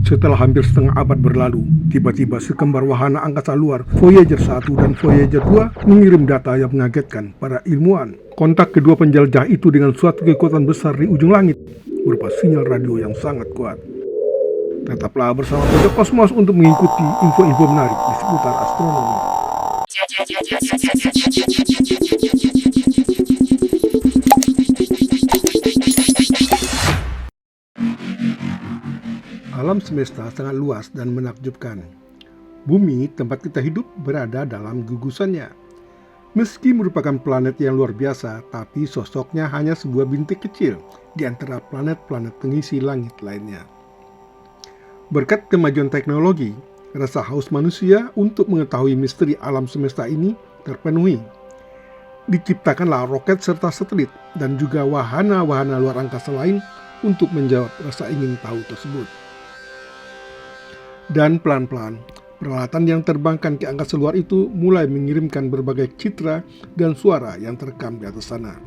Setelah hampir setengah abad berlalu, tiba-tiba sekembar wahana angkasa luar Voyager 1 dan Voyager 2 mengirim data yang mengagetkan para ilmuwan. Kontak kedua penjelajah itu dengan suatu kekuatan besar di ujung langit, berupa sinyal radio yang sangat kuat. Tetaplah bersama Pojok Kosmos untuk mengikuti info-info menarik di seputar astronomi. Alam semesta sangat luas dan menakjubkan. Bumi, tempat kita hidup, berada dalam gugusannya. Meski merupakan planet yang luar biasa, tapi sosoknya hanya sebuah bintik kecil di antara planet-planet pengisi langit lainnya. Berkat kemajuan teknologi, rasa haus manusia untuk mengetahui misteri alam semesta ini terpenuhi. Diciptakanlah roket serta satelit dan juga wahana-wahana luar angkasa lain untuk menjawab rasa ingin tahu tersebut. Dan pelan-pelan, peralatan yang terbangkan ke angkasa luar itu mulai mengirimkan berbagai citra dan suara yang terekam di atas sana.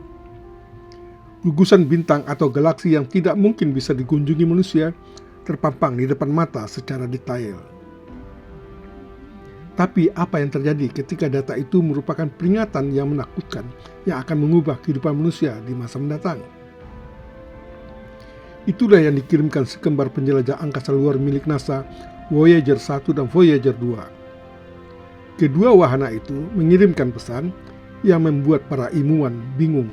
Gugusan bintang atau galaksi yang tidak mungkin bisa dikunjungi manusia terpampang di depan mata secara detail. Tapi apa yang terjadi ketika data itu merupakan peringatan yang menakutkan yang akan mengubah kehidupan manusia di masa mendatang? Itulah yang dikirimkan sekembar penjelajah angkasa luar milik NASA, Voyager 1 dan Voyager 2. Kedua wahana itu mengirimkan pesan yang membuat para ilmuwan bingung.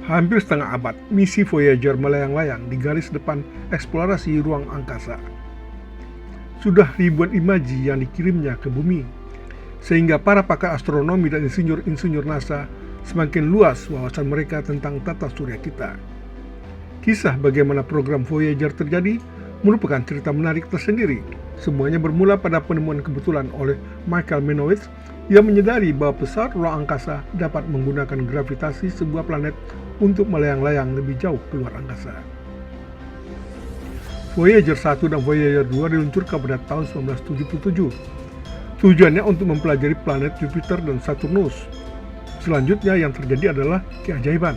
Hampir setengah abad, misi Voyager melayang-layang di garis depan eksplorasi ruang angkasa. Sudah ribuan imaji yang dikirimnya ke bumi, sehingga para pakar astronomi dan insinyur-insinyur NASA semakin luas wawasan mereka tentang tata surya kita. Kisah bagaimana program Voyager terjadi merupakan cerita menarik tersendiri. Semuanya bermula pada penemuan kebetulan oleh Michael Menowitz yang menyadari bahwa pesawat ruang angkasa dapat menggunakan gravitasi sebuah planet untuk melayang-layang lebih jauh keluar angkasa. Voyager 1 dan Voyager 2 diluncurkan pada tahun 1977. Tujuannya untuk mempelajari planet Jupiter dan Saturnus. Selanjutnya yang terjadi adalah keajaiban.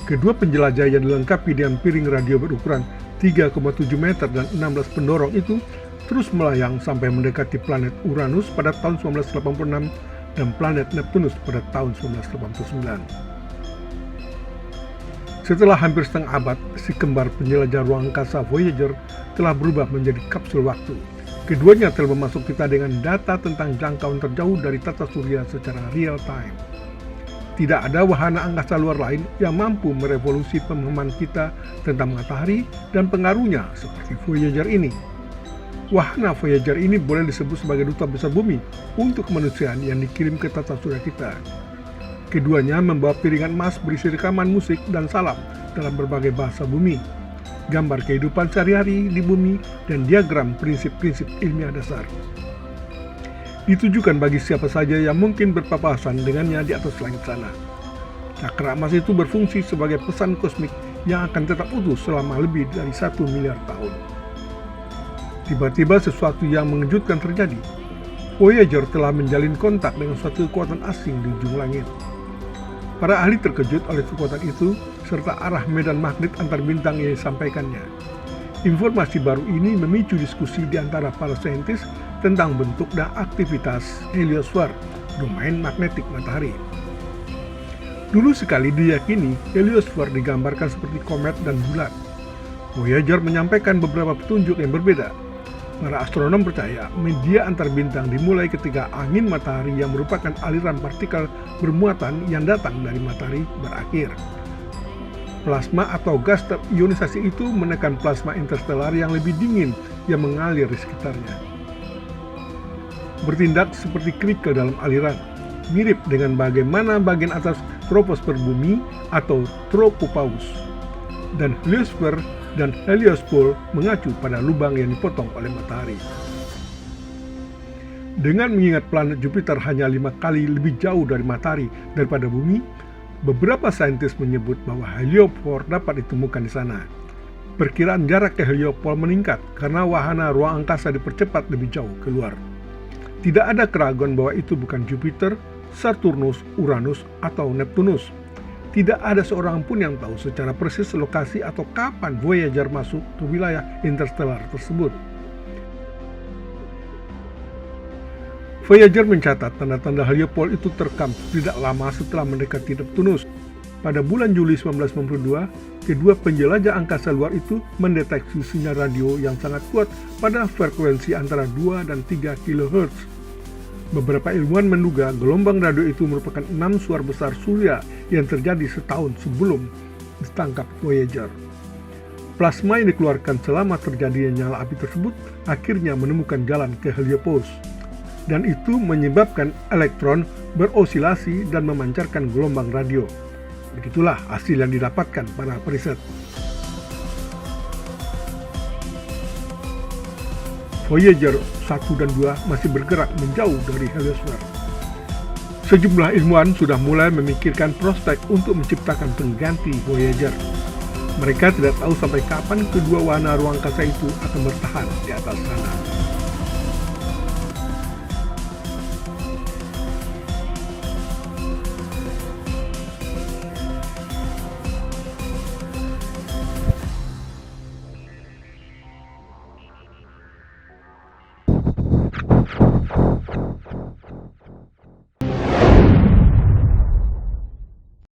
Kedua penjelajah yang dilengkapi dengan piring radio berukuran 3,7 meter dan 16 pendorong itu terus melayang sampai mendekati planet Uranus pada tahun 1986 dan planet Neptunus pada tahun 1989. Setelah hampir setengah abad, si kembar penjelajah ruang angkasa Voyager telah berubah menjadi kapsul waktu. Keduanya telah memasuk kita dengan data tentang jangkauan terjauh dari tata surya secara real time. Tidak ada wahana angkasa luar lain yang mampu merevolusi pemahaman kita tentang matahari dan pengaruhnya seperti Voyager ini. Wahana Voyager ini boleh disebut sebagai duta besar bumi untuk kemanusiaan yang dikirim ke tata surya kita. Keduanya membawa piringan emas berisi rekaman musik dan salam dalam berbagai bahasa bumi, gambar kehidupan sehari-hari di bumi, dan diagram prinsip-prinsip ilmiah dasar. Ditujukan bagi siapa saja yang mungkin berpapasan dengannya di atas langit sana. Cakra emas itu berfungsi sebagai pesan kosmik yang akan tetap utuh selama lebih dari 1 miliar tahun. Tiba-tiba sesuatu yang mengejutkan terjadi. Voyager telah menjalin kontak dengan suatu kekuatan asing di ujung langit. Para ahli terkejut oleh kekuatan itu serta arah medan magnet antar bintang yang disampaikannya. Informasi baru ini memicu diskusi di antara para saintis tentang bentuk dan aktivitas heliosfer, domain magnetik matahari. Dulu sekali diyakini heliosfer digambarkan seperti komet dan bulan. Voyager menyampaikan beberapa petunjuk yang berbeda. Para astronom percaya media antar bintang dimulai ketika angin matahari yang merupakan aliran partikel bermuatan yang datang dari matahari berakhir. Plasma atau gas terionisasi itu menekan plasma interstellar yang lebih dingin yang mengalir di sekitarnya. Bertindak seperti kerikil dalam aliran, mirip dengan bagaimana bagian atas troposfer bumi atau tropopause, dan heliosfer dan heliospole mengacu pada lubang yang dipotong oleh matahari. Dengan mengingat planet Jupiter hanya 5 kali lebih jauh dari matahari daripada bumi, beberapa saintis menyebut bahwa heliopor dapat ditemukan di sana. Perkiraan jarak ke heliopor meningkat karena wahana ruang angkasa dipercepat lebih jauh keluar. Tidak ada keraguan bahwa itu bukan Jupiter, Saturnus, Uranus, atau Neptunus. Tidak ada seorang pun yang tahu secara persis lokasi atau kapan Voyager masuk ke wilayah interstellar tersebut. Voyager mencatat tanda-tanda heliopause itu terekam tidak lama setelah mendekati Neptunus. Pada bulan Juli 1992, kedua penjelajah angkasa luar itu mendeteksi sinyal radio yang sangat kuat pada frekuensi antara 2 dan 3 kHz. Beberapa ilmuwan menduga gelombang radio itu merupakan 6 suar besar surya yang terjadi setahun sebelum ditangkap Voyager. Plasma yang dikeluarkan selama terjadinya nyala api tersebut akhirnya menemukan jalan ke heliopause, dan itu menyebabkan elektron berosilasi dan memancarkan gelombang radio. Begitulah hasil yang didapatkan para periset. Voyager 1 dan 2 masih bergerak menjauh dari heliosfer. Sejumlah ilmuwan sudah mulai memikirkan prospek untuk menciptakan pengganti Voyager. Mereka tidak tahu sampai kapan kedua wahana ruang angkasa itu akan bertahan di atas sana.